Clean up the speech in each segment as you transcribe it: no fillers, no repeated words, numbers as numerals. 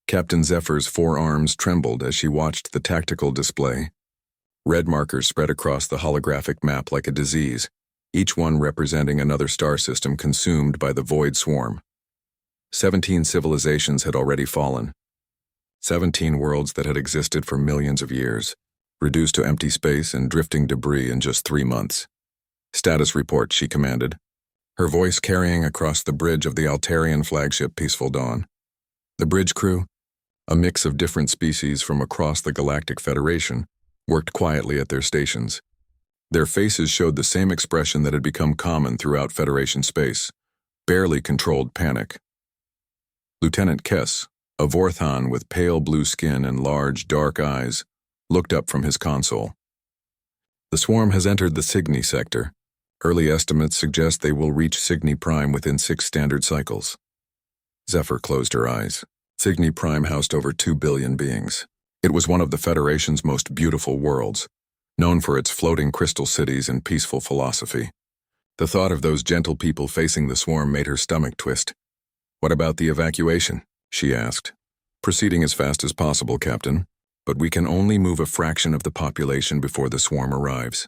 Captain Zephyr's forearms trembled as she watched the tactical display. Red markers spread across the holographic map like a disease, each one representing another star system consumed by the void swarm. 17 civilizations had already fallen. 17 worlds that had existed for millions of years, reduced to empty space and drifting debris in just 3 months. "Status report," she commanded, her voice carrying across the bridge of the Altarian flagship Peaceful Dawn. The bridge crew, a mix of different species from across the Galactic Federation, worked quietly at their stations. Their faces showed the same expression that had become common throughout Federation space, barely controlled panic. Lieutenant Kess, a Vorthon with pale blue skin and large, dark eyes, looked up from his console. "The swarm has entered the Cygni sector. Early estimates suggest they will reach Cygni Prime within 6 standard cycles." Zephyr closed her eyes. Cygni Prime housed over 2 billion beings. It was one of the Federation's most beautiful worlds, known for its floating crystal cities and peaceful philosophy. The thought of those gentle people facing the swarm made her stomach twist. "What about the evacuation?" she asked. "Proceeding as fast as possible, Captain, but we can only move a fraction of the population before the swarm arrives.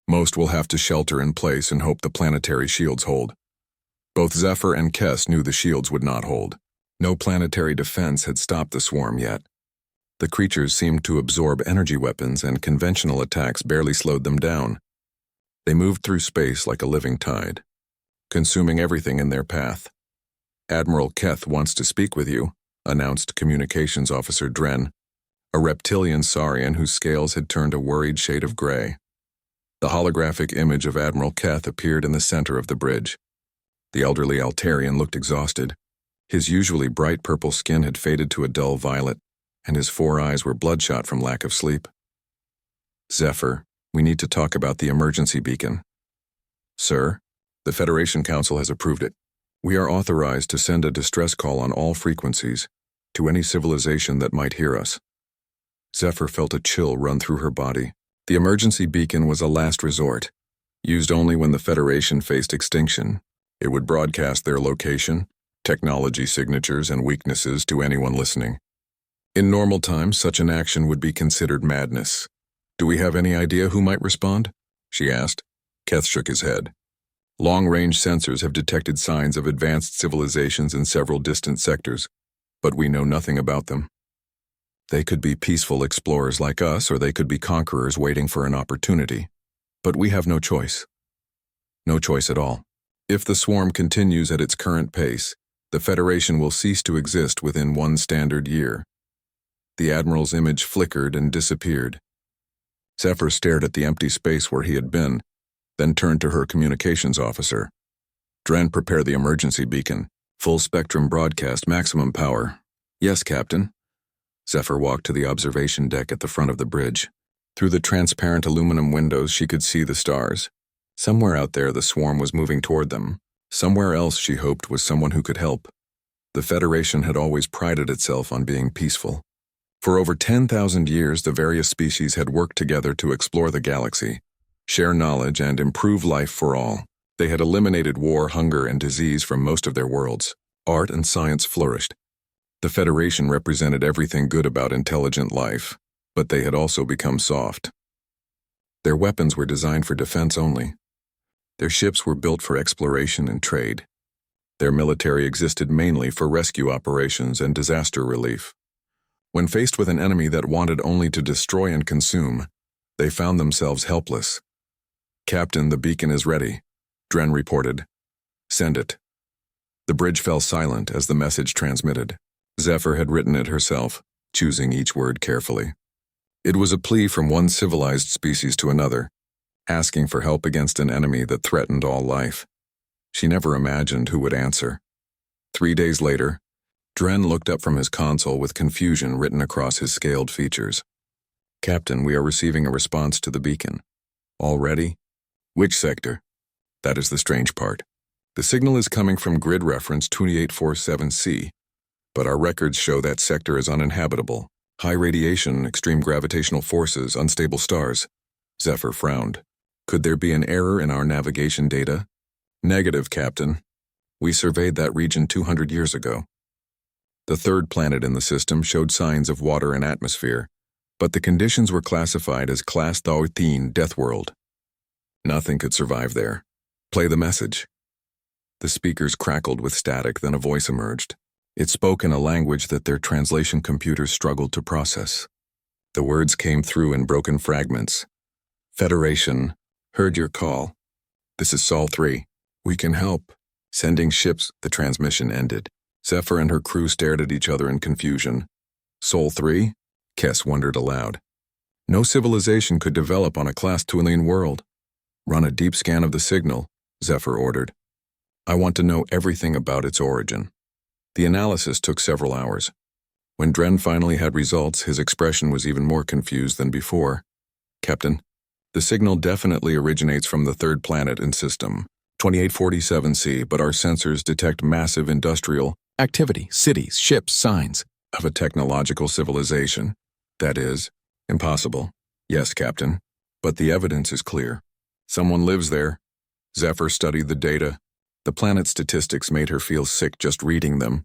Most will have to shelter in place and hope the planetary shields hold." Both Zephyr and Kess knew the shields would not hold. No planetary defense had stopped the swarm yet. The creatures seemed to absorb energy weapons, and conventional attacks barely slowed them down. They moved through space like a living tide, consuming everything in their path. "Admiral Keth wants to speak with you," announced Communications Officer Dren, a reptilian saurian whose scales had turned a worried shade of gray. The holographic image of Admiral Keth appeared in the center of the bridge. The elderly Altarian looked exhausted. His usually bright purple skin had faded to a dull violet, and his 4 eyes were bloodshot from lack of sleep. "Zephyr, we need to talk about the emergency beacon." "Sir, the Federation Council has approved it. We are authorized to send a distress call on all frequencies to any civilization that might hear us." Zephyr felt a chill run through her body. The emergency beacon was a last resort, used only when the Federation faced extinction. It would broadcast their location, technology signatures, and weaknesses to anyone listening. In normal times, such an action would be considered madness. "Do we have any idea who might respond?" she asked. Keth shook his head. "Long-range sensors have detected signs of advanced civilizations in several distant sectors, but we know nothing about them. They could be peaceful explorers like us, or they could be conquerors waiting for an opportunity. But we have no choice. No choice at all. If the swarm continues at its current pace, the Federation will cease to exist within 1 standard year." The Admiral's image flickered and disappeared. Zephyr stared at the empty space where he had been, then turned to her communications officer. "Dren, prepare the emergency beacon. Full spectrum broadcast, maximum power." "Yes, Captain." Zephyr walked to the observation deck at the front of the bridge. Through the transparent aluminum windows, she could see the stars. Somewhere out there, the swarm was moving toward them. Somewhere else, she hoped, was someone who could help. The Federation had always prided itself on being peaceful. For over 10,000 years, the various species had worked together to explore the galaxy, share knowledge, and improve life for all. They had eliminated war, hunger, and disease from most of their worlds. Art and science flourished. The Federation represented everything good about intelligent life, but they had also become soft. Their weapons were designed for defense only. Their ships were built for exploration and trade. Their military existed mainly for rescue operations and disaster relief. When faced with an enemy that wanted only to destroy and consume, they found themselves helpless. "Captain, the beacon is ready," Dren reported. "Send it." The bridge fell silent as the message transmitted. Zephyr had written it herself, choosing each word carefully. It was a plea from one civilized species to another, asking for help against an enemy that threatened all life. She never imagined who would answer. 3 days later, Dren looked up from his console with confusion written across his scaled features. "Captain, we are receiving a response to the beacon." "Already? Which sector?" "That is the strange part. The signal is coming from grid reference 2847C, but our records show that sector is uninhabitable. High radiation, extreme gravitational forces, unstable stars." Zephyr frowned. "Could there be an error in our navigation data?" "Negative, Captain. We surveyed that region 200 years ago." The third planet in the system showed signs of water and atmosphere, but the conditions were classified as Class 13 Deathworld. Nothing could survive there. Play the message. The speakers crackled with static, then a voice emerged. It spoke in a language that their translation computers struggled to process. The words came through in broken fragments. Federation, heard your call. This is Sol 3. We can help. Sending ships. The transmission ended. Zephyr and her crew stared at each other in confusion. Sol 3? Kess wondered aloud. No civilization could develop on a Class 2 alien world. Run a deep scan of the signal, Zephyr ordered. I want to know everything about its origin. The analysis took several hours. When Dren finally had results, his expression was even more confused than before. Captain, the signal definitely originates from the third planet in system, 2847C, but our sensors detect massive industrial activity, cities, ships, signs of a technological civilization. That is, impossible. Yes, Captain, but the evidence is clear. Someone lives there. Zephyr studied the data. The planet's statistics made her feel sick just reading them.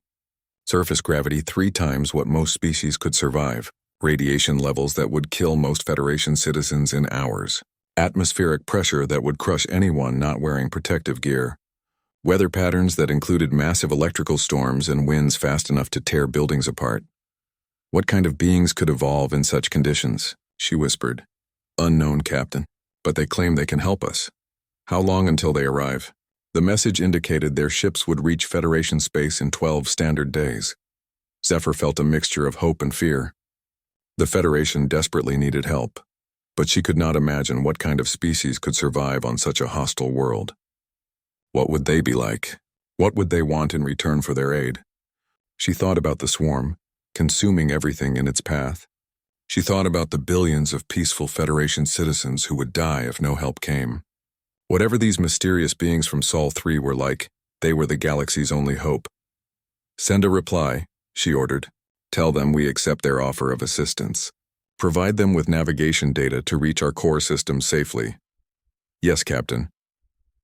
Surface gravity 3 times what most species could survive. Radiation levels that would kill most Federation citizens in hours. Atmospheric pressure that would crush anyone not wearing protective gear. Weather patterns that included massive electrical storms and winds fast enough to tear buildings apart. What kind of beings could evolve in such conditions? She whispered. Unknown, Captain, but they claim they can help us. How long until they arrive? The message indicated their ships would reach Federation space in 12 standard days. Zephyr felt a mixture of hope and fear. The Federation desperately needed help, but she could not imagine what kind of species could survive on such a hostile world. What would they be like? What would they want in return for their aid? She thought about the swarm, consuming everything in its path. She thought about the billions of peaceful Federation citizens who would die if no help came. Whatever these mysterious beings from Sol 3 were like, they were the galaxy's only hope. Send a reply, she ordered. Tell them we accept their offer of assistance. Provide them with navigation data to reach our core system safely. Yes, Captain.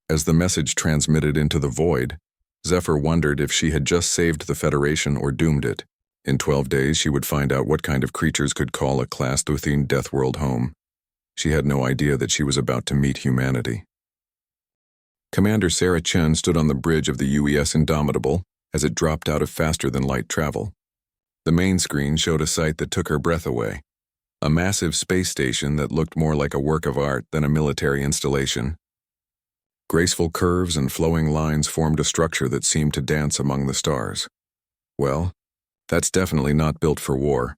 As the message transmitted into the void, Zephyr wondered if she had just saved the Federation or doomed it. In 12 days, she would find out what kind of creatures could call a Class 13 Deathworld home. She had no idea that she was about to meet humanity. Commander Sarah Chen stood on the bridge of the UES Indomitable as it dropped out of faster-than-light travel. The main screen showed a sight that took her breath away. A massive space station that looked more like a work of art than a military installation. Graceful curves and flowing lines formed a structure that seemed to dance among the stars. Well, that's definitely not built for war,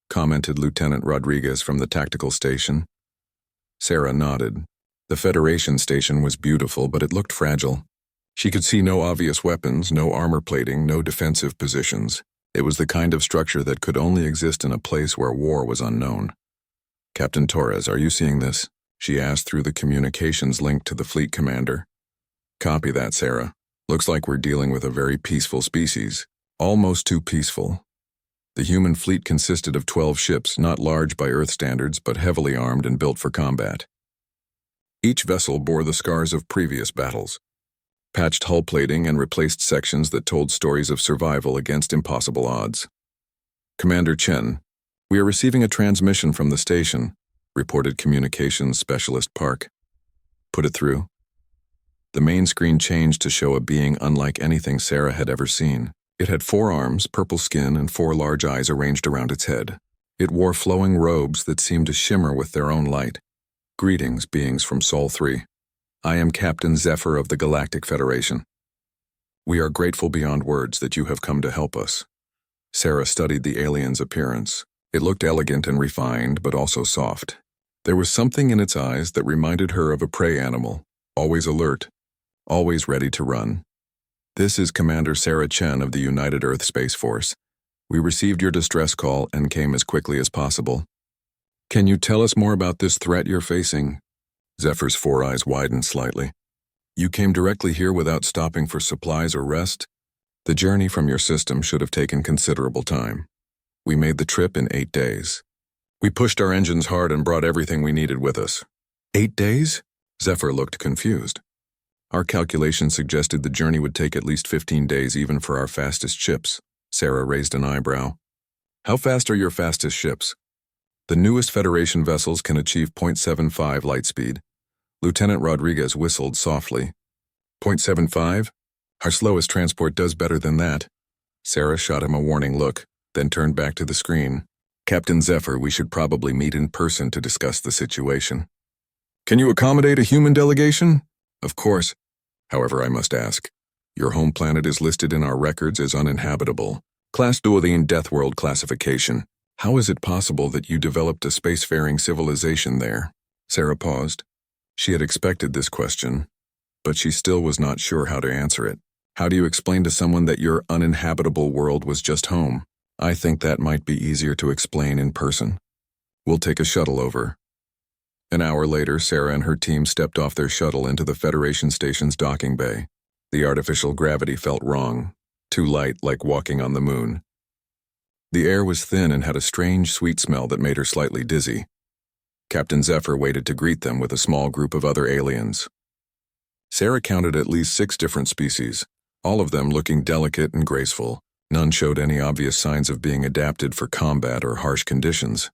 commented Lieutenant Rodriguez from the tactical station. Sarah nodded. The Federation station was beautiful, but it looked fragile. She could see no obvious weapons, no armor plating, no defensive positions. It was the kind of structure that could only exist in a place where war was unknown. Captain Torres, are you seeing this? She asked through the communications link to the fleet commander. Copy that, Sarah. Looks like we're dealing with a very peaceful species. Almost too peaceful. The human fleet consisted of 12 ships, not large by Earth standards, but heavily armed and built for combat. Each vessel bore the scars of previous battles. Patched hull plating and replaced sections that told stories of survival against impossible odds. Commander Chen, we are receiving a transmission from the station, reported Communications Specialist Park. Put it through. The main screen changed to show a being unlike anything Sarah had ever seen. It had 4 arms, purple skin, and 4 large eyes arranged around its head. It wore flowing robes that seemed to shimmer with their own light. Greetings, beings from Sol 3. I am Captain Zephyr of the Galactic Federation. We are grateful beyond words that you have come to help us. Sarah studied the alien's appearance. It looked elegant and refined, but also soft. There was something in its eyes that reminded her of a prey animal, always alert, always ready to run. This is Commander Sarah Chen of the United Earth Space Force. We received your distress call and came as quickly as possible. Can you tell us more about this threat you're facing? Zephyr's 4 eyes widened slightly. You came directly here without stopping for supplies or rest? The journey from your system should have taken considerable time. We made the trip in 8 days. We pushed our engines hard and brought everything we needed with us. 8 days? Zephyr looked confused. Our calculations suggested the journey would take at least 15 days even for our fastest ships. Sarah raised an eyebrow. How fast are your fastest ships? The newest Federation vessels can achieve 0.75 light speed. Lieutenant Rodriguez whistled softly. 0.75? Our slowest transport does better than that. Sarah shot him a warning look, then turned back to the screen. Captain Zephyr, we should probably meet in person to discuss the situation. Can you accommodate a human delegation? Of course. However, I must ask. Your home planet is listed in our records as uninhabitable. Class 2 in Deathworld classification. How is it possible that you developed a spacefaring civilization there? Sarah paused. She had expected this question, but she still was not sure how to answer it. How do you explain to someone that your uninhabitable world was just home? I think that might be easier to explain in person. We'll take a shuttle over. An hour later, Sarah and her team stepped off their shuttle into the Federation station's docking bay. The artificial gravity felt wrong, too light, like walking on the moon. The air was thin and had a strange, sweet smell that made her slightly dizzy. Captain Zephyr waited to greet them with a small group of other aliens. Sarah counted at least 6 different species, all of them looking delicate and graceful. None showed any obvious signs of being adapted for combat or harsh conditions.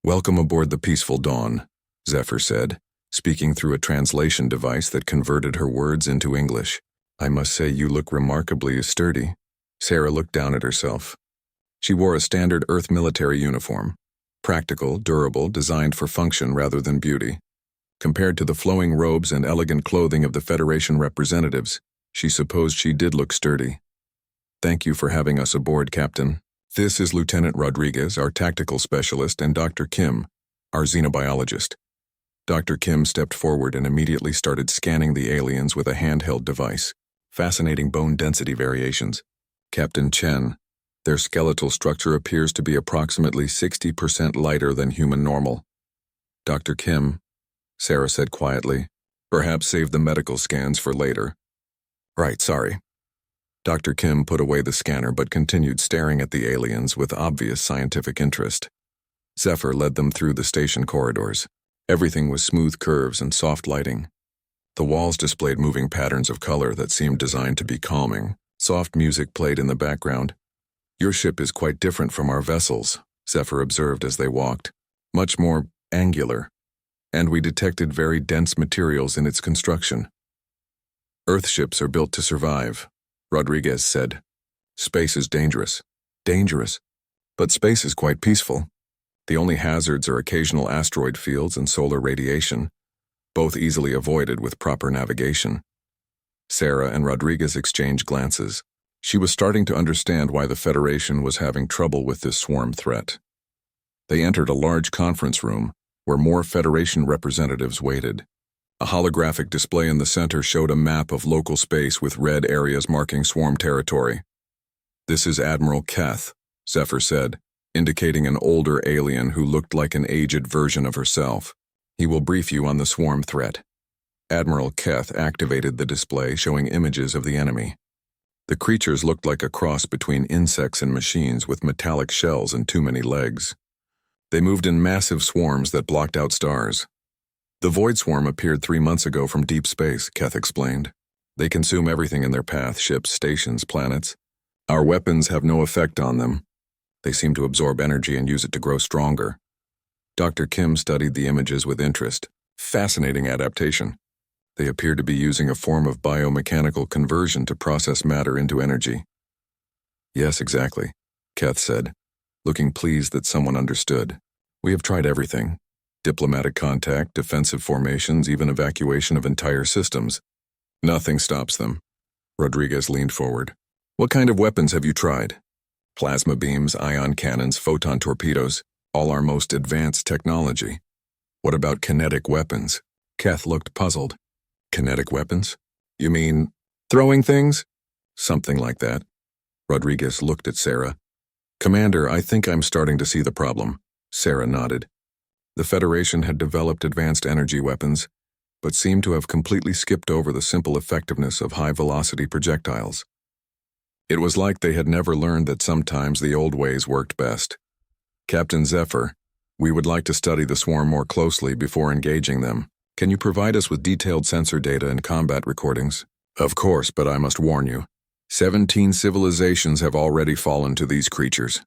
Welcome aboard the Peaceful Dawn, Zephyr said, speaking through a translation device that converted her words into English. I must say you look remarkably sturdy. Sarah looked down at herself. She wore a standard Earth military uniform. Practical, durable, designed for function rather than beauty. Compared to the flowing robes and elegant clothing of the Federation representatives, she supposed she did look sturdy. Thank you for having us aboard, Captain. This is Lieutenant Rodriguez, our tactical specialist, and Dr. Kim, our xenobiologist. Dr. Kim stepped forward and immediately started scanning the aliens with a handheld device. Fascinating bone density variations. Captain Chen, their skeletal structure appears to be approximately 60% lighter than human normal. Dr. Kim, Sarah said quietly, perhaps save the medical scans for later. Right, sorry. Dr. Kim put away the scanner but continued staring at the aliens with obvious scientific interest. Zephyr led them through the station corridors. Everything was smooth curves and soft lighting. The walls displayed moving patterns of color that seemed designed to be calming. Soft music played in the background. Your ship is quite different from our vessels, Zephyr observed as they walked. Much more angular. And we detected very dense materials in its construction. Earth ships are built to survive, Rodriguez said. Space is dangerous. Dangerous. But space is quite peaceful. The only hazards are occasional asteroid fields and solar radiation, both easily avoided with proper navigation. Sarah and Rodriguez exchanged glances. She was starting to understand why the Federation was having trouble with this swarm threat. They entered a large conference room, where more Federation representatives waited. A holographic display in the center showed a map of local space with red areas marking swarm territory. This is Admiral Keth, Zephyr said, indicating an older alien who looked like an aged version of herself. He will brief you on the swarm threat. Admiral Keth activated the display showing images of the enemy. The creatures looked like a cross between insects and machines with metallic shells and too many legs. They moved in massive swarms that blocked out stars. The Void Swarm appeared 3 months ago from deep space, Keth explained. They consume everything in their path, ships, stations, planets. Our weapons have no effect on them. They seem to absorb energy and use it to grow stronger. Dr. Kim studied the images with interest. Fascinating adaptation. They appear to be using a form of biomechanical conversion to process matter into energy. Yes, exactly, Keth said, looking pleased that someone understood. We have tried everything. Diplomatic contact, defensive formations, even evacuation of entire systems. Nothing stops them. Rodriguez leaned forward. What kind of weapons have you tried? Plasma beams, ion cannons, photon torpedoes, all our most advanced technology. What about kinetic weapons? Keth looked puzzled. Kinetic weapons? You mean throwing things? Something like that. Rodriguez looked at Sarah. Commander, I think I'm starting to see the problem. Sarah nodded. The Federation had developed advanced energy weapons, but seemed to have completely skipped over the simple effectiveness of high-velocity projectiles. It was like they had never learned that sometimes the old ways worked best. Captain Zephyr, we would like to study the swarm more closely before engaging them. Can you provide us with detailed sensor data and combat recordings? Of course, but I must warn you. 17 civilizations have already fallen to these creatures.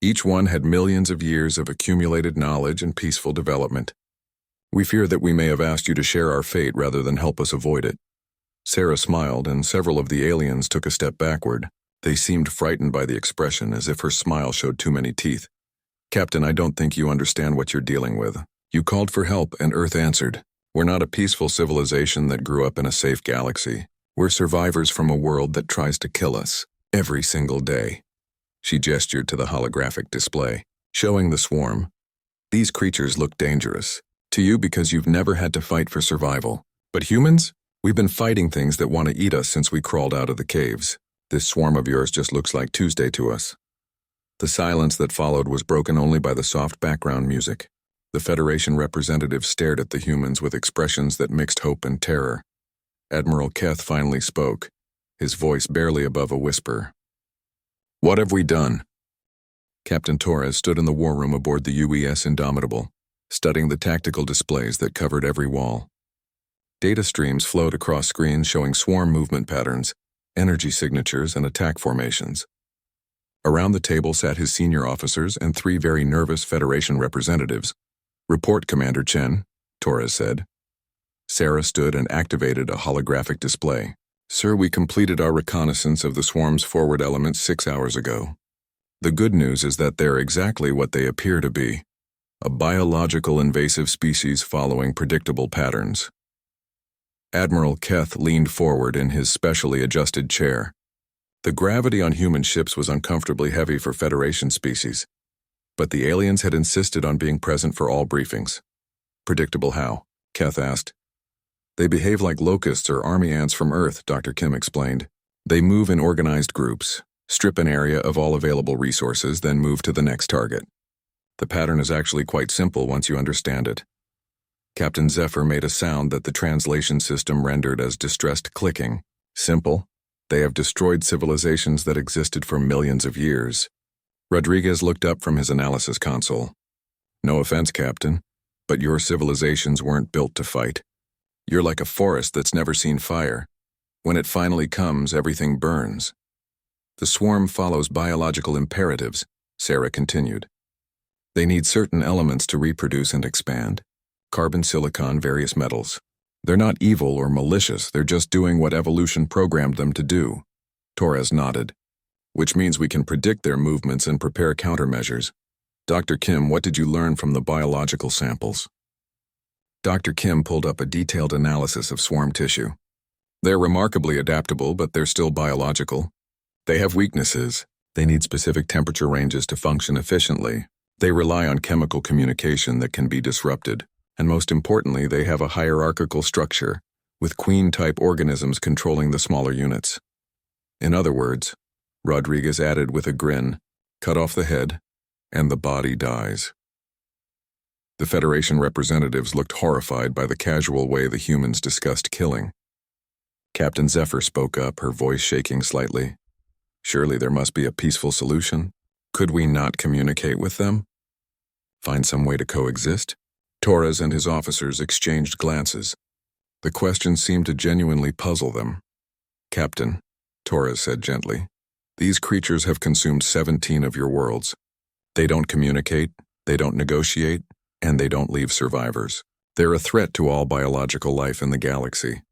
Each one had millions of years of accumulated knowledge and peaceful development. We fear that we may have asked you to share our fate rather than help us avoid it. Sarah smiled, and several of the aliens took a step backward. They seemed frightened by the expression, as if her smile showed too many teeth. Captain, I don't think you understand what you're dealing with. You called for help, and Earth answered. We're not a peaceful civilization that grew up in a safe galaxy. We're survivors from a world that tries to kill us every single day. She gestured to the holographic display, showing the swarm. These creatures look dangerous. To you because you've never had to fight for survival. But humans? We've been fighting things that want to eat us since we crawled out of the caves. This swarm of yours just looks like Tuesday to us. The silence that followed was broken only by the soft background music. The Federation representatives stared at the humans with expressions that mixed hope and terror. Admiral Keth finally spoke, his voice barely above a whisper. What have we done? Captain Torres stood in the war room aboard the UES Indomitable, studying the tactical displays that covered every wall. Data streams flowed across screens showing swarm movement patterns, energy signatures, and attack formations. Around the table sat his senior officers and 3 very nervous Federation representatives. Report, Commander Chen, Torres said. Sarah stood and activated a holographic display. Sir, we completed our reconnaissance of the swarm's forward elements 6 hours ago. The good news is that they're exactly what they appear to be. A biological invasive species following predictable patterns. Admiral Keth leaned forward in his specially adjusted chair. The gravity on human ships was uncomfortably heavy for Federation species, but the aliens had insisted on being present for all briefings. Predictable how? Keth asked. They behave like locusts or army ants from Earth, Dr. Kim explained. They move in organized groups, strip an area of all available resources, then move to the next target. The pattern is actually quite simple once you understand it. Captain Zephyr made a sound that the translation system rendered as distressed clicking. Simple. They have destroyed civilizations that existed for millions of years. Rodriguez looked up from his analysis console. No offense, Captain, but your civilizations weren't built to fight. You're like a forest that's never seen fire. When it finally comes, everything burns. The swarm follows biological imperatives, Sarah continued. They need certain elements to reproduce and expand. Carbon, silicon, various metals. They're not evil or malicious, they're just doing what evolution programmed them to do. Torres nodded. Which means we can predict their movements and prepare countermeasures. Dr. Kim, what did you learn from the biological samples? Dr. Kim pulled up a detailed analysis of swarm tissue. They're remarkably adaptable, but they're still biological. They have weaknesses. They need specific temperature ranges to function efficiently. They rely on chemical communication that can be disrupted. And most importantly, they have a hierarchical structure, with queen-type organisms controlling the smaller units. In other words, Rodriguez added with a grin, cut off the head, and the body dies. The Federation representatives looked horrified by the casual way the humans discussed killing. Captain Zephyr spoke up, her voice shaking slightly. Surely there must be a peaceful solution. Could we not communicate with them? Find some way to coexist? Torres and his officers exchanged glances. The question seemed to genuinely puzzle them. Captain, Torres said gently, these creatures have consumed 17 of your worlds. They don't communicate, they don't negotiate, and they don't leave survivors. They're a threat to all biological life in the galaxy.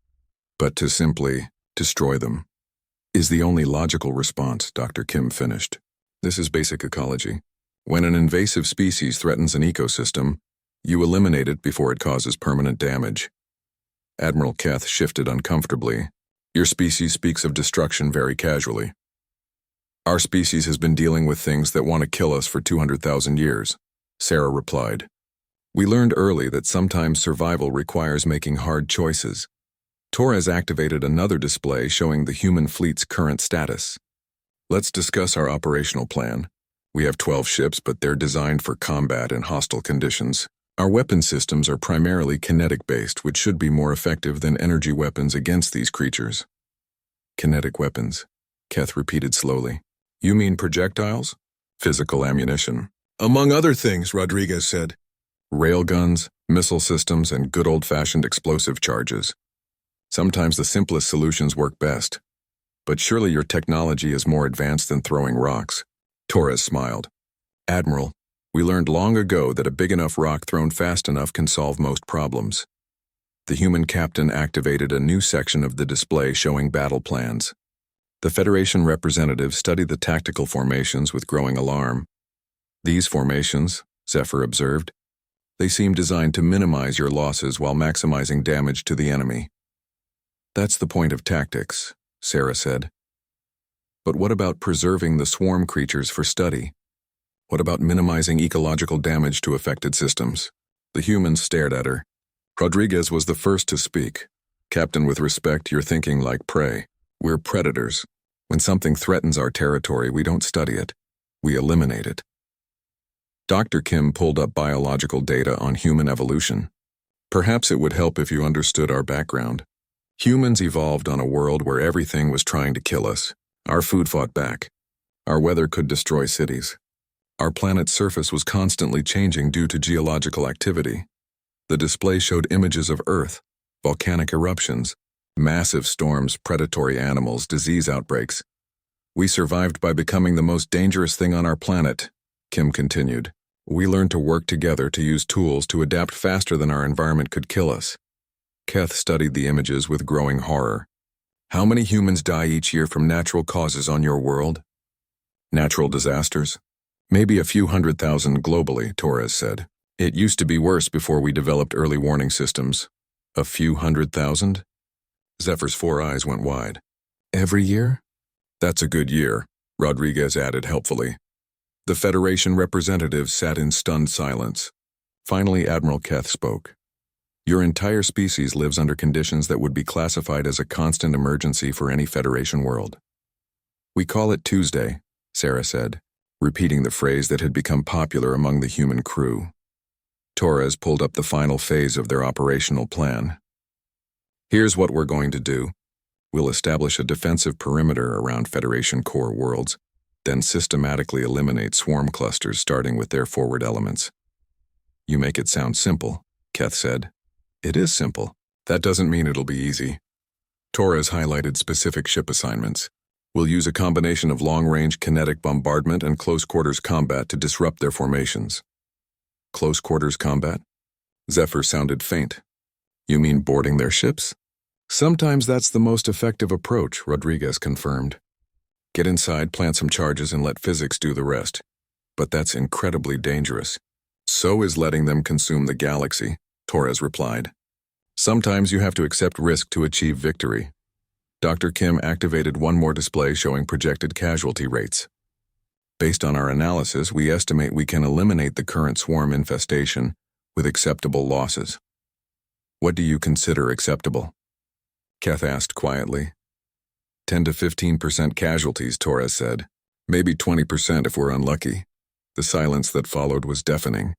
But to simply destroy them is the only logical response, Dr. Kim finished. This is basic ecology. When an invasive species threatens an ecosystem, you eliminate it before it causes permanent damage. Admiral Keth shifted uncomfortably. Your species speaks of destruction very casually. Our species has been dealing with things that want to kill us for 200,000 years, Sarah replied. We learned early that sometimes survival requires making hard choices. Torres activated another display showing the human fleet's current status. Let's discuss our operational plan. We have 12 ships, but they're designed for combat in hostile conditions. Our weapon systems are primarily kinetic-based, which should be more effective than energy weapons against these creatures. Kinetic weapons, Keth repeated slowly. You mean projectiles? Physical ammunition. Among other things, Rodriguez said. Railguns, missile systems, and good old-fashioned explosive charges. Sometimes the simplest solutions work best. But surely your technology is more advanced than throwing rocks. Torres smiled. Admiral, we learned long ago that a big enough rock thrown fast enough can solve most problems. The human captain activated a new section of the display showing battle plans. The Federation representative studied the tactical formations with growing alarm. These formations, Zephyr observed, they seem designed to minimize your losses while maximizing damage to the enemy. That's the point of tactics, Sarah said. But what about preserving the swarm creatures for study? What about minimizing ecological damage to affected systems? The humans stared at her. Rodriguez was the first to speak. Captain, with respect, you're thinking like prey. We're predators. When something threatens our territory, we don't study it. We eliminate it. Dr. Kim pulled up biological data on human evolution. Perhaps it would help if you understood our background. Humans evolved on a world where everything was trying to kill us. Our food fought back. Our weather could destroy cities. Our planet's surface was constantly changing due to geological activity. The display showed images of Earth, volcanic eruptions, massive storms, predatory animals, disease outbreaks. We survived by becoming the most dangerous thing on our planet, Kim continued. We learned to work together to use tools to adapt faster than our environment could kill us. Keth studied the images with growing horror. How many humans die each year from natural causes on your world? Natural disasters? Maybe a few 100,000 globally, Torres said. It used to be worse before we developed early warning systems. A few 100,000? Zephyr's 4 eyes went wide. Every year? That's a good year, Rodriguez added helpfully. The Federation representatives sat in stunned silence. Finally, Admiral Keth spoke. Your entire species lives under conditions that would be classified as a constant emergency for any Federation world. We call it Tuesday, Sarah said, repeating the phrase that had become popular among the human crew. Torres pulled up the final phase of their operational plan. Here's what we're going to do. We'll establish a defensive perimeter around Federation core worlds, then systematically eliminate swarm clusters starting with their forward elements. You make it sound simple, Keth said. It is simple. That doesn't mean it'll be easy. Torres highlighted specific ship assignments. We'll use a combination of long-range kinetic bombardment and close-quarters combat to disrupt their formations. Close-quarters combat? Zephyr sounded faint. You mean boarding their ships? Sometimes that's the most effective approach, Rodriguez confirmed. Get inside, plant some charges, and let physics do the rest. But that's incredibly dangerous. So is letting them consume the galaxy, Torres replied. Sometimes you have to accept risk to achieve victory. Dr. Kim activated one more display showing projected casualty rates. Based on our analysis, we estimate we can eliminate the current swarm infestation with acceptable losses. What do you consider acceptable? Keth asked quietly. 10 to 15% casualties, Torres said. Maybe 20% if we're unlucky. The silence that followed was deafening.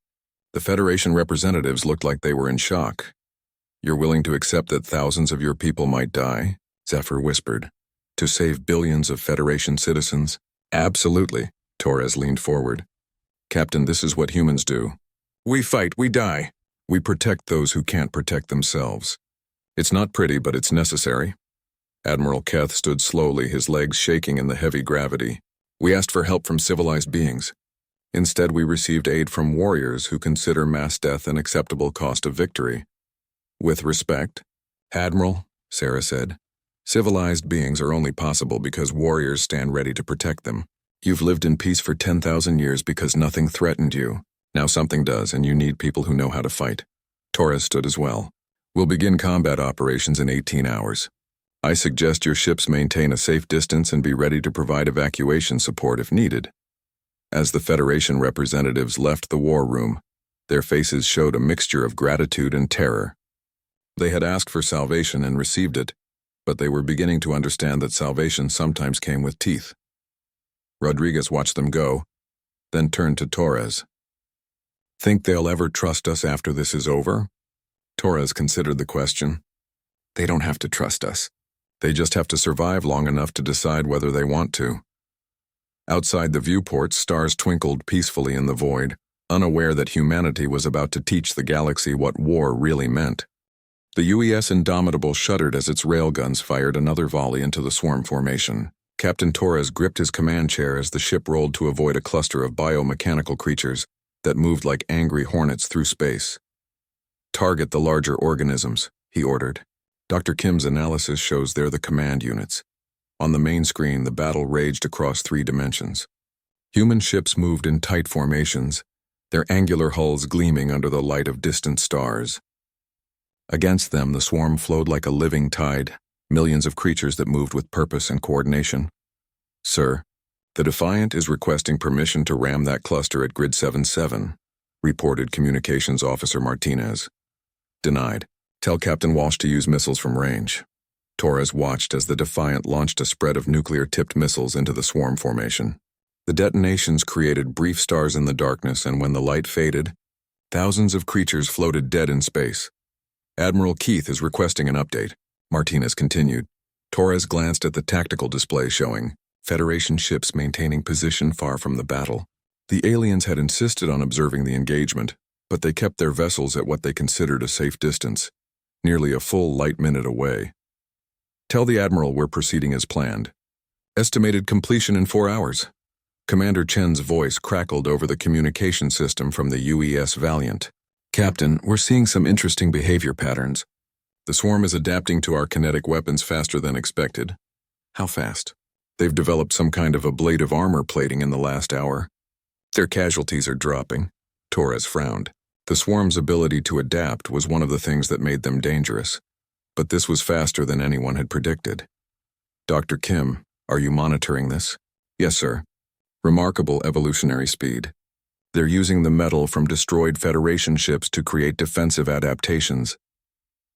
The Federation representatives looked like they were in shock. You're willing to accept that thousands of your people might die? Zephyr whispered. To save billions of Federation citizens? Absolutely, Torres leaned forward. Captain, this is what humans do. We fight, we die. We protect those who can't protect themselves. It's not pretty, but it's necessary. Admiral Keth stood slowly, his legs shaking in the heavy gravity. We asked for help from civilized beings. Instead, we received aid from warriors who consider mass death an acceptable cost of victory. With respect, Admiral, Sarah said, civilized beings are only possible because warriors stand ready to protect them. You've lived in peace for 10,000 years because nothing threatened you. Now something does, and you need people who know how to fight. Torres stood as well. We'll begin combat operations in 18 hours. I suggest your ships maintain a safe distance and be ready to provide evacuation support if needed. As the Federation representatives left the war room, their faces showed a mixture of gratitude and terror. They had asked for salvation and received it, but they were beginning to understand that salvation sometimes came with teeth. Rodriguez watched them go, then turned to Torres. Think they'll ever trust us after this is over? Torres considered the question. They don't have to trust us. They just have to survive long enough to decide whether they want to. Outside the viewport, stars twinkled peacefully in the void, unaware that humanity was about to teach the galaxy what war really meant. The UES Indomitable shuddered as its railguns fired another volley into the swarm formation. Captain Torres gripped his command chair as the ship rolled to avoid a cluster of biomechanical creatures that moved like angry hornets through space. "Target the larger organisms," he ordered. Dr. Kim's analysis shows they're the command units. On the main screen, the battle raged across 3 dimensions. Human ships moved in tight formations, their angular hulls gleaming under the light of distant stars. Against them, the swarm flowed like a living tide, millions of creatures that moved with purpose and coordination. "Sir, the Defiant is requesting permission to ram that cluster at Grid 77, reported Communications Officer Martinez. "Denied. Tell Captain Walsh to use missiles from range." Torres watched as the Defiant launched a spread of nuclear-tipped missiles into the swarm formation. The detonations created brief stars in the darkness, and when the light faded, thousands of creatures floated dead in space. "Admiral Keith is requesting an update," Martinez continued. Torres glanced at the tactical display showing Federation ships maintaining position far from the battle. The aliens had insisted on observing the engagement, but they kept their vessels at what they considered a safe distance, nearly a full light minute away. "Tell the Admiral we're proceeding as planned. Estimated completion in 4 hours." Commander Chen's voice crackled over the communication system from the UES Valiant. "Captain, we're seeing some interesting behavior patterns. The swarm is adapting to our kinetic weapons faster than expected." "How fast?" "They've developed some kind of ablative armor plating in the last hour. Their casualties are dropping." Torres frowned. The swarm's ability to adapt was one of the things that made them dangerous, but this was faster than anyone had predicted. "Dr. Kim, are you monitoring this?" "Yes, sir. Remarkable evolutionary speed. They're using the metal from destroyed Federation ships to create defensive adaptations."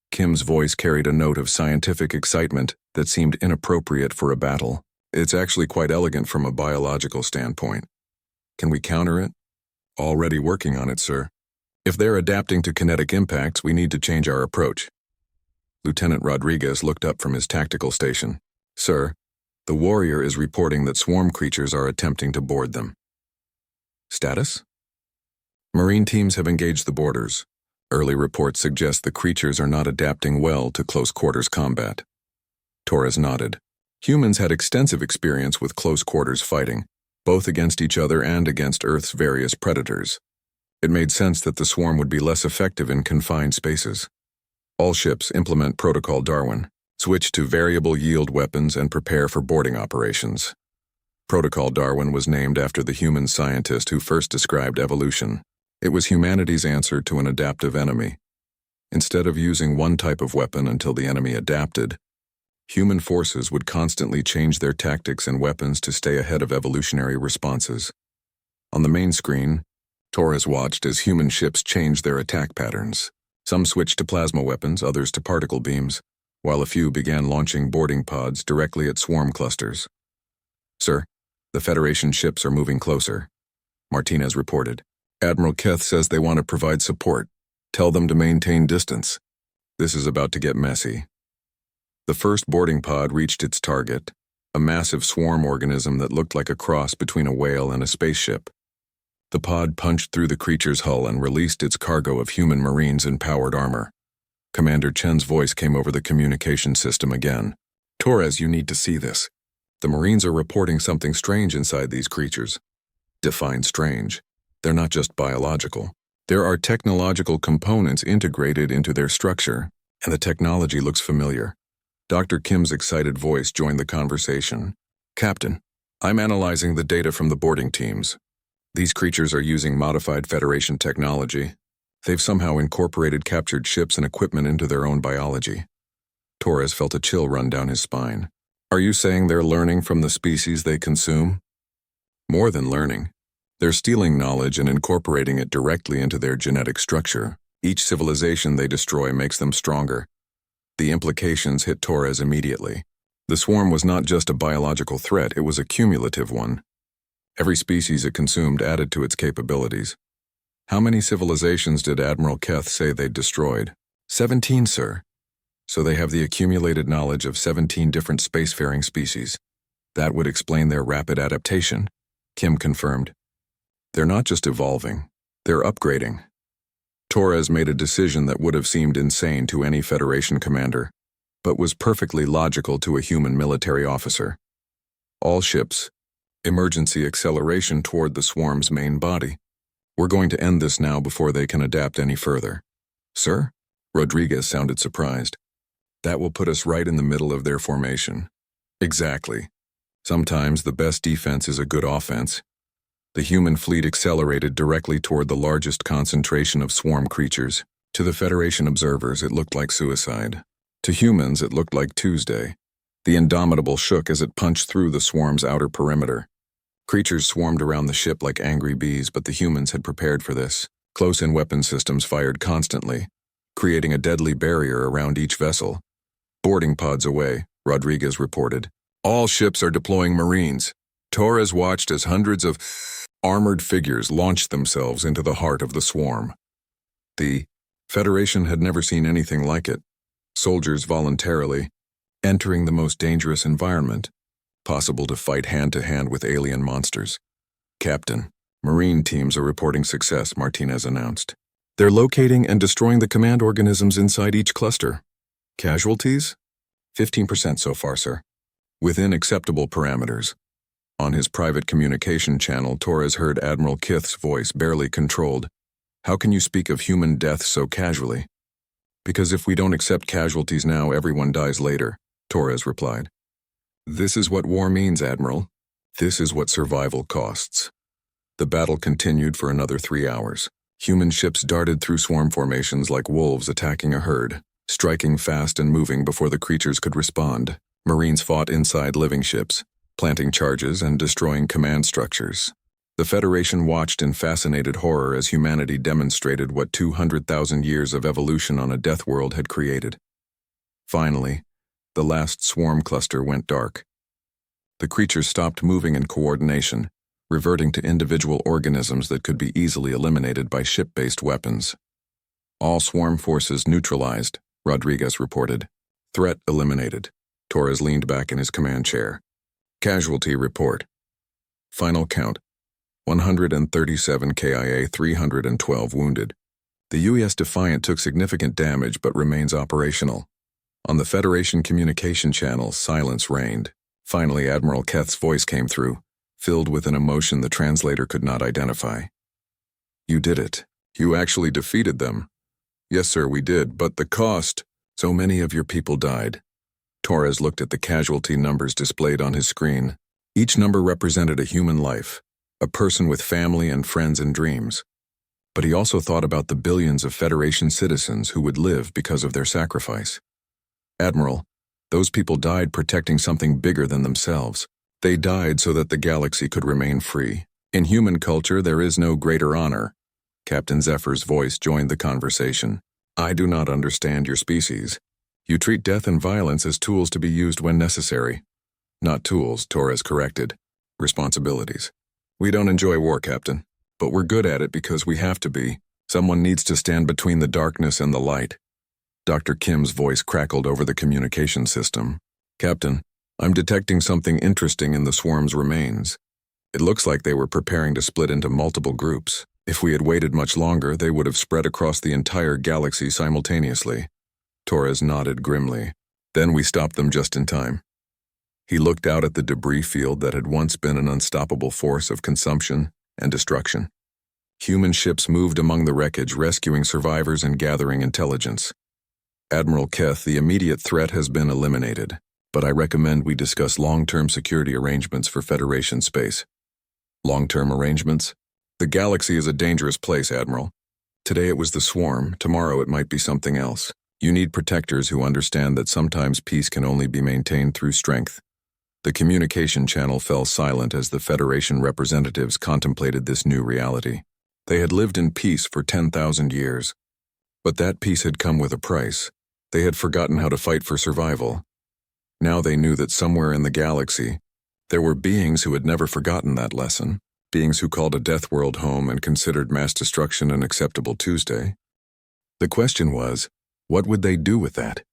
Kim's voice carried a note of scientific excitement that seemed inappropriate for a battle. "It's actually quite elegant from a biological standpoint. Can we counter it?" "Already working on it, sir. If they're adapting to kinetic impacts, we need to change our approach." Lieutenant Rodriguez looked up from his tactical station. "Sir, the Warrior is reporting that swarm creatures are attempting to board them." "Status?" "Marine teams have engaged the boarders. Early reports suggest the creatures are not adapting well to close-quarters combat." Torres nodded. Humans had extensive experience with close-quarters fighting, both against each other and against Earth's various predators. It made sense that the swarm would be less effective in confined spaces. "All ships implement Protocol Darwin, switch to variable yield weapons, and prepare for boarding operations." Protocol Darwin was named after the human scientist who first described evolution. It was humanity's answer to an adaptive enemy. Instead of using one type of weapon until the enemy adapted, human forces would constantly change their tactics and weapons to stay ahead of evolutionary responses. On the main screen, Torres watched as human ships changed their attack patterns. Some switched to plasma weapons, others to particle beams, while a few began launching boarding pods directly at swarm clusters. "Sir, the Federation ships are moving closer," Martinez reported. "Admiral Keth says they want to provide support. Tell them to maintain distance. This is about to get messy." The first boarding pod reached its target, a massive swarm organism that looked like a cross between a whale and a spaceship. The pod punched through the creature's hull and released its cargo of human marines in powered armor. Commander Chen's voice came over the communication system again. "Torres, you need to see this. The Marines are reporting something strange inside these creatures." "Define strange. They're not just biological. There are technological components integrated into their structure, and the technology looks familiar." Dr. Kim's excited voice joined the conversation. "Captain, I'm analyzing the data from the boarding teams. These creatures are using modified Federation technology. They've somehow incorporated captured ships and equipment into their own biology." Torres felt a chill run down his spine. "Are you saying they're learning from the species they consume?" "More than learning. They're stealing knowledge and incorporating it directly into their genetic structure. Each civilization they destroy makes them stronger." The implications hit Torres immediately. The swarm was not just a biological threat, it was a cumulative one. Every species it consumed added to its capabilities. "How many civilizations did Admiral Keth say they'd destroyed?" 17, sir. So they have the accumulated knowledge of 17 different spacefaring species. That would explain their rapid adaptation, Kim confirmed. "They're not just evolving, they're upgrading." Torres made a decision that would have seemed insane to any Federation commander, but was perfectly logical to a human military officer. All ships, emergency acceleration toward the swarm's main body. We're going to end this now before they can adapt any further. Sir? Rodriguez sounded surprised. That will put us right in the middle of their formation. Exactly. Sometimes the best defense is a good offense. The human fleet accelerated directly toward the largest concentration of swarm creatures. To the Federation observers, it looked like suicide. To humans, it looked like Tuesday. The Indomitable shook as it punched through the swarm's outer perimeter. Creatures swarmed around the ship like angry bees, but the humans had prepared for this. Close-in weapon systems fired constantly, creating a deadly barrier around each vessel. Boarding pods away, Rodriguez reported. All ships are deploying Marines. Torres watched as hundreds of armored figures launched themselves into the heart of the swarm. The Federation had never seen anything like it. Soldiers voluntarily entering the most dangerous environment possible to fight hand-to-hand with alien monsters. Captain, Marine teams are reporting success, Martinez announced. They're locating and destroying the command organisms inside each cluster. Casualties? 15% so far, sir. Within acceptable parameters. On his private communication channel, Torres heard Admiral Kith's voice, barely controlled. How can you speak of human death so casually? Because if we don't accept casualties now, everyone dies later, Torres replied. This is what war means, Admiral. This is what survival costs. The battle continued for another 3 hours. Human ships darted through swarm formations like wolves attacking a herd, striking fast and moving before the creatures could respond. Marines fought inside living ships, planting charges and destroying command structures. The Federation watched in fascinated horror as humanity demonstrated what 200,000 years of evolution on a death world had created. Finally, the last swarm cluster went dark. The creatures stopped moving in coordination, reverting to individual organisms that could be easily eliminated by ship-based weapons. All swarm forces neutralized, Rodriguez reported. Threat eliminated. Torres leaned back in his command chair. Casualty report. Final count. 137 KIA, 312 wounded. The UES Defiant took significant damage but remains operational. On the Federation communication channel, silence reigned. Finally, Admiral Keth's voice came through, filled with an emotion the translator could not identify. You did it. You actually defeated them. Yes, sir, we did, but the cost. So many of your people died. Torres looked at the casualty numbers displayed on his screen. Each number represented a human life, a person with family and friends and dreams. But he also thought about the billions of Federation citizens who would live because of their sacrifice. Admiral, those people died protecting something bigger than themselves. They died so that the galaxy could remain free. In human culture, there is no greater honor. Captain Zephyr's voice joined the conversation. I do not understand your species. You treat death and violence as tools to be used when necessary. Not tools, Torres corrected. Responsibilities. We don't enjoy war, Captain, but we're good at it because we have to be. Someone needs to stand between the darkness and the light. Dr. Kim's voice crackled over the communication system. Captain, I'm detecting something interesting in the swarm's remains. It looks like they were preparing to split into multiple groups. If we had waited much longer, they would have spread across the entire galaxy simultaneously. Torres nodded grimly. Then we stopped them just in time. He looked out at the debris field that had once been an unstoppable force of consumption and destruction. Human ships moved among the wreckage, rescuing survivors and gathering intelligence. Admiral Keth, the immediate threat has been eliminated, but I recommend we discuss long-term security arrangements for Federation space. Long-term arrangements? The galaxy is a dangerous place, Admiral. Today it was the swarm, tomorrow it might be something else. You need protectors who understand that sometimes peace can only be maintained through strength. The communication channel fell silent as the Federation representatives contemplated this new reality. They had lived in peace for 10,000 years. But that peace had come with a price. They had forgotten how to fight for survival. Now they knew that somewhere in the galaxy, there were beings who had never forgotten that lesson, beings who called a death world home and considered mass destruction an acceptable Tuesday. The question was, what would they do with that?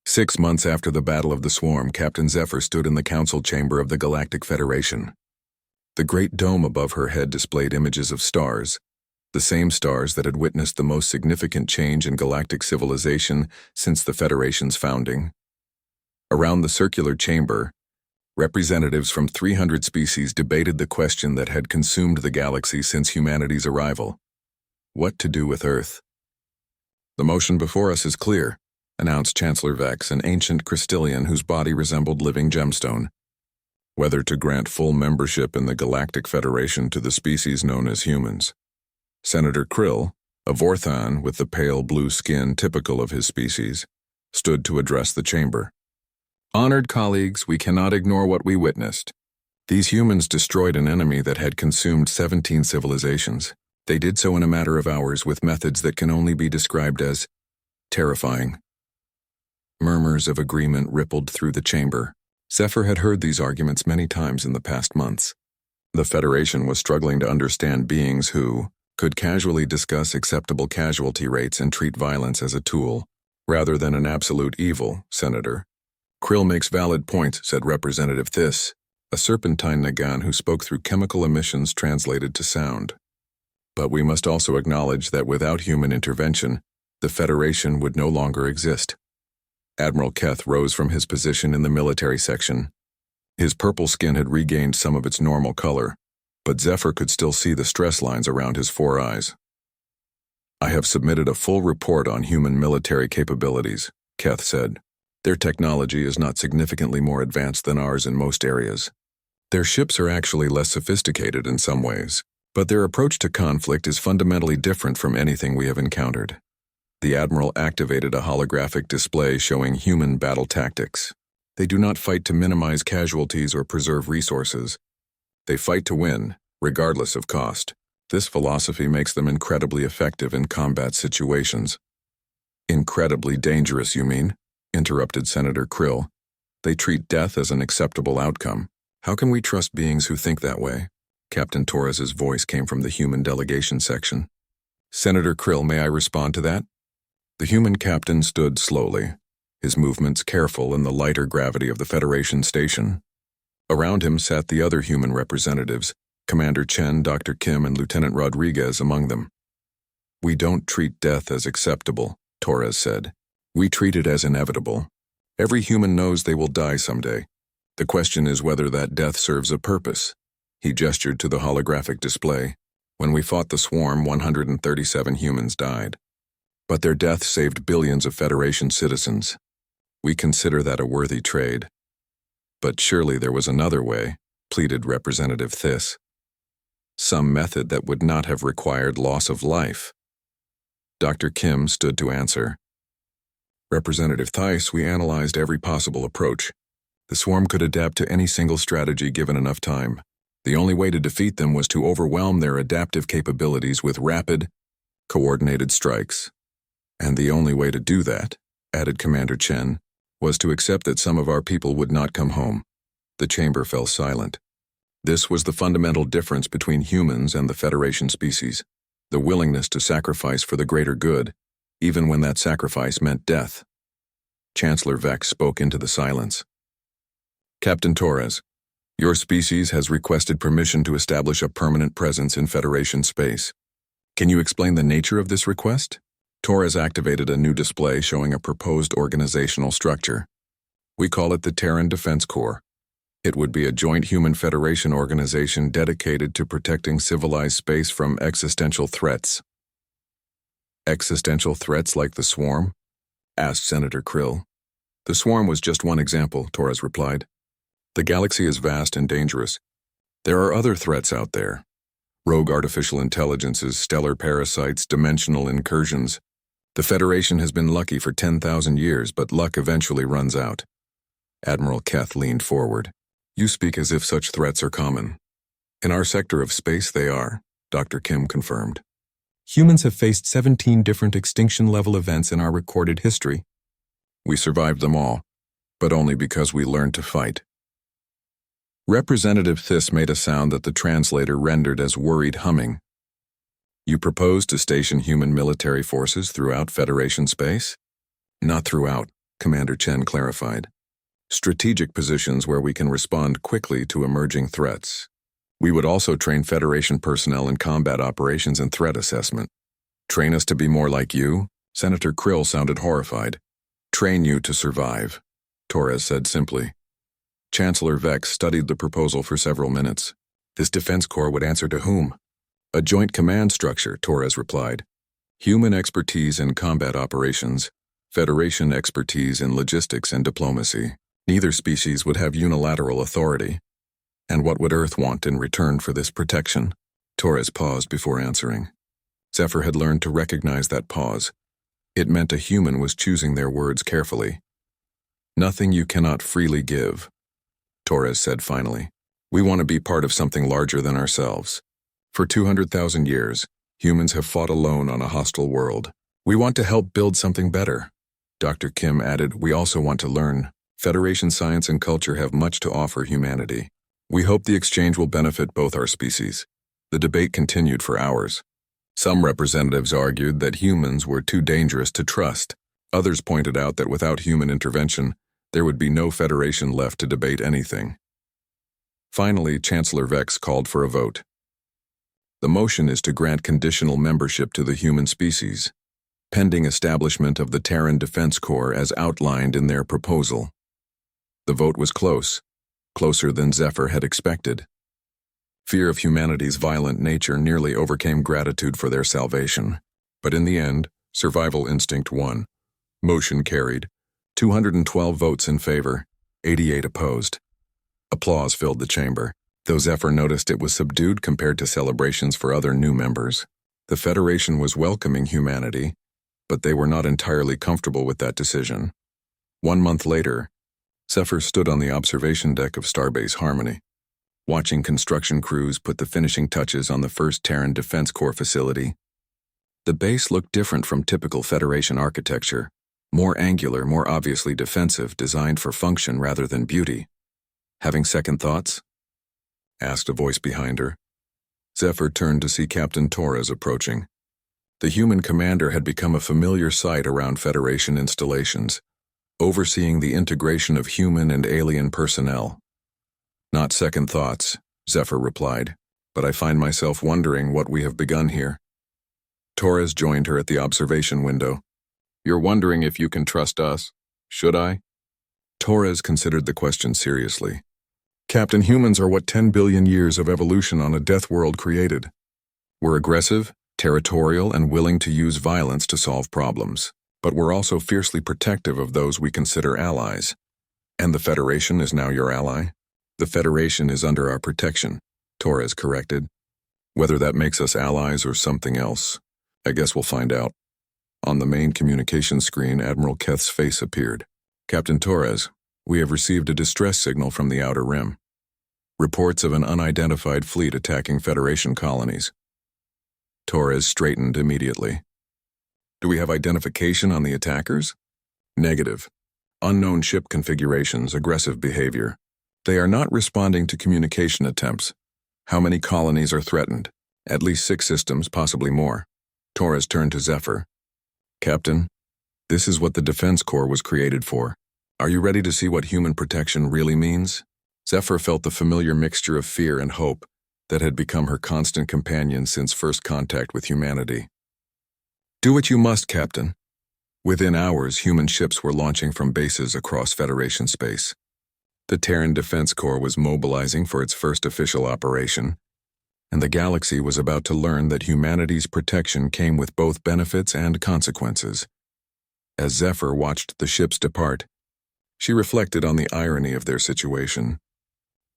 6 months after the Battle of the Swarm, Captain Zephyr stood in the council chamber of the Galactic Federation. The great dome above her head displayed images of stars, the same stars that had witnessed the most significant change in galactic civilization since the Federation's founding. Around the circular chamber, representatives from 300 species debated the question that had consumed the galaxy since humanity's arrival: what to do with Earth? "The motion before us is clear," announced Chancellor Vex, an ancient Crystallian whose body resembled living gemstone. "Whether to grant full membership in the Galactic Federation to the species known as humans." Senator Krill, a Vorthon with the pale blue skin typical of his species, stood to address the chamber. "Honored colleagues, we cannot ignore what we witnessed. These humans destroyed an enemy that had consumed 17 civilizations. They did so in a matter of hours with methods that can only be described as terrifying." Murmurs of agreement rippled through the chamber. Zephyr had heard these arguments many times in the past months. The Federation was struggling to understand beings who could casually discuss acceptable casualty rates and treat violence as a tool, rather than an absolute evil, Senator. "Krill makes valid points," said Representative Thys, a serpentine Nagan who spoke through chemical emissions translated to sound. "But we must also acknowledge that without human intervention, the Federation would no longer exist." Admiral Keth rose from his position in the military section. His purple skin had regained some of its normal color, but Zephyr could still see the stress lines around his 4 eyes. "I have submitted a full report on human military capabilities," Keth said. "Their technology is not significantly more advanced than ours in most areas. Their ships are actually less sophisticated in some ways, but their approach to conflict is fundamentally different from anything we have encountered." The Admiral activated a holographic display showing human battle tactics. "They do not fight to minimize casualties or preserve resources. They fight to win, regardless of cost. This philosophy makes them incredibly effective in combat situations." "Incredibly dangerous, you mean?" interrupted Senator Krill. "They treat death as an acceptable outcome. How can we trust beings who think that way?" Captain Torres's voice came from the human delegation section. "Senator Krill, may I respond to that?" The human captain stood slowly, his movements careful in the lighter gravity of the Federation station. Around him sat the other human representatives, Commander Chen, Dr. Kim, and Lieutenant Rodriguez among them. "We don't treat death as acceptable," Torres said. "We treat it as inevitable. Every human knows they will die someday. The question is whether that death serves a purpose." He gestured to the holographic display. "When we fought the swarm, 137 humans died. But their death saved billions of Federation citizens. We consider that a worthy trade." "But surely there was another way," pleaded Representative Thys. "Some method that would not have required loss of life." Dr. Kim stood to answer. "Representative Thys, we analyzed every possible approach. The swarm could adapt to any single strategy given enough time. The only way to defeat them was to overwhelm their adaptive capabilities with rapid, coordinated strikes. And the only way to do that," added Commander Chen, "was to accept that some of our people would not come home." The chamber fell silent. This was the fundamental difference between humans and the Federation species, the willingness to sacrifice for the greater good, even when that sacrifice meant death. Chancellor Vex spoke into the silence. "Captain Torres, your species has requested permission to establish a permanent presence in Federation space. Can you explain the nature of this request?" Torres activated a new display showing a proposed organizational structure. "We call it the Terran Defense Corps. It would be a joint human Federation organization dedicated to protecting civilized space from existential threats." "Existential threats like the swarm?" asked Senator Krill. "The swarm was just one example," Torres replied. "The galaxy is vast and dangerous. There are other threats out there. Rogue artificial intelligences, stellar parasites, dimensional incursions. The Federation has been lucky for 10,000 years, but luck eventually runs out." Admiral Keth leaned forward. "You speak as if such threats are common." "In our sector of space, they are," Dr. Kim confirmed. "Humans have faced 17 different extinction-level events in our recorded history. We survived them all, but only because we learned to fight." Representative Thys made a sound that the translator rendered as worried humming. "You propose to station human military forces throughout Federation space?" "Not throughout," Commander Chen clarified. "Strategic positions where we can respond quickly to emerging threats. We would also train Federation personnel in combat operations and threat assessment. Train us to be more like you? Senator Krill sounded horrified. Train you to survive, Torres said simply. Chancellor Vex studied the proposal for several minutes. This defense corps would answer to whom? A joint command structure, Torres replied. Human expertise in combat operations, Federation expertise in logistics and diplomacy. Neither species would have unilateral authority. And what would Earth want in return for this protection? Torres paused before answering. Zephyr had learned to recognize that pause. It meant a human was choosing their words carefully. Nothing you cannot freely give, Torres said finally. We want to be part of something larger than ourselves. For 200,000 years, humans have fought alone on a hostile world. We want to help build something better. Dr. Kim added, we also want to learn. Federation science and culture have much to offer humanity. We hope the exchange will benefit both our species. The debate continued for hours. Some representatives argued that humans were too dangerous to trust. Others pointed out that without human intervention, there would be no Federation left to debate anything. Finally, Chancellor Vex called for a vote. The motion is to grant conditional membership to the human species, pending establishment of the Terran Defense Corps as outlined in their proposal. The vote was close, closer than Zephyr had expected. Fear of humanity's violent nature nearly overcame gratitude for their salvation. But in the end, survival instinct won. Motion carried. 212 votes in favor, 88 opposed. Applause filled the chamber, though Zephyr noticed it was subdued compared to celebrations for other new members. The Federation was welcoming humanity, but they were not entirely comfortable with that decision. 1 month later, Zephyr stood on the observation deck of Starbase Harmony, watching construction crews put the finishing touches on the first Terran Defense Corps facility. The base looked different from typical Federation architecture, more angular, more obviously defensive, designed for function rather than beauty. Having second thoughts? Asked a voice behind her. Zephyr turned to see Captain Torres approaching. The human commander had become a familiar sight around Federation installations, overseeing the integration of human and alien personnel. Not second thoughts, Zephyr replied, but I find myself wondering what we have begun here. Torres joined her at the observation window. You're wondering if you can trust us, should I? Torres considered the question seriously. Captain, humans are what 10 billion years of evolution on a death world created. We're aggressive, territorial, and willing to use violence to solve problems. But we're also fiercely protective of those we consider allies. And the Federation is now your ally? The Federation is under our protection, Torres corrected. Whether that makes us allies or something else, I guess we'll find out. On the main communication screen, Admiral Keth's face appeared. Captain Torres, we have received a distress signal from the Outer Rim. Reports of an unidentified fleet attacking Federation colonies. Torres straightened immediately. Do we have identification on the attackers? Negative. Unknown ship configurations, aggressive behavior. They are not responding to communication attempts. How many colonies are threatened? At least 6 systems, possibly more. Torres turned to Zephyr. Captain, this is what the Defense Corps was created for. Are you ready to see what human protection really means? Zephyr felt the familiar mixture of fear and hope that had become her constant companion since first contact with humanity. Do what you must, Captain. Within hours, human ships were launching from bases across Federation space. The Terran Defense Corps was mobilizing for its first official operation, and the galaxy was about to learn that humanity's protection came with both benefits and consequences. As Zephyr watched the ships depart, she reflected on the irony of their situation.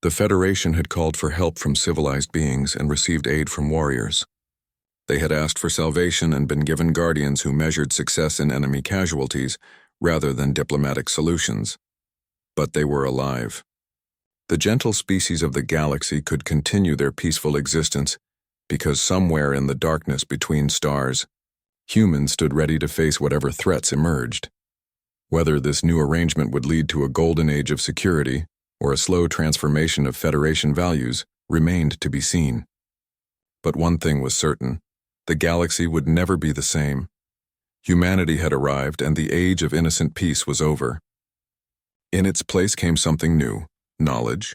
The Federation had called for help from civilized beings and received aid from warriors. They had asked for salvation and been given guardians who measured success in enemy casualties rather than diplomatic solutions. But they were alive. The gentle species of the galaxy could continue their peaceful existence because somewhere in the darkness between stars, humans stood ready to face whatever threats emerged. Whether this new arrangement would lead to a golden age of security or a slow transformation of Federation values remained to be seen. But one thing was certain. The galaxy would never be the same. Humanity had arrived and the age of innocent peace was over. In its place came something new, knowledge,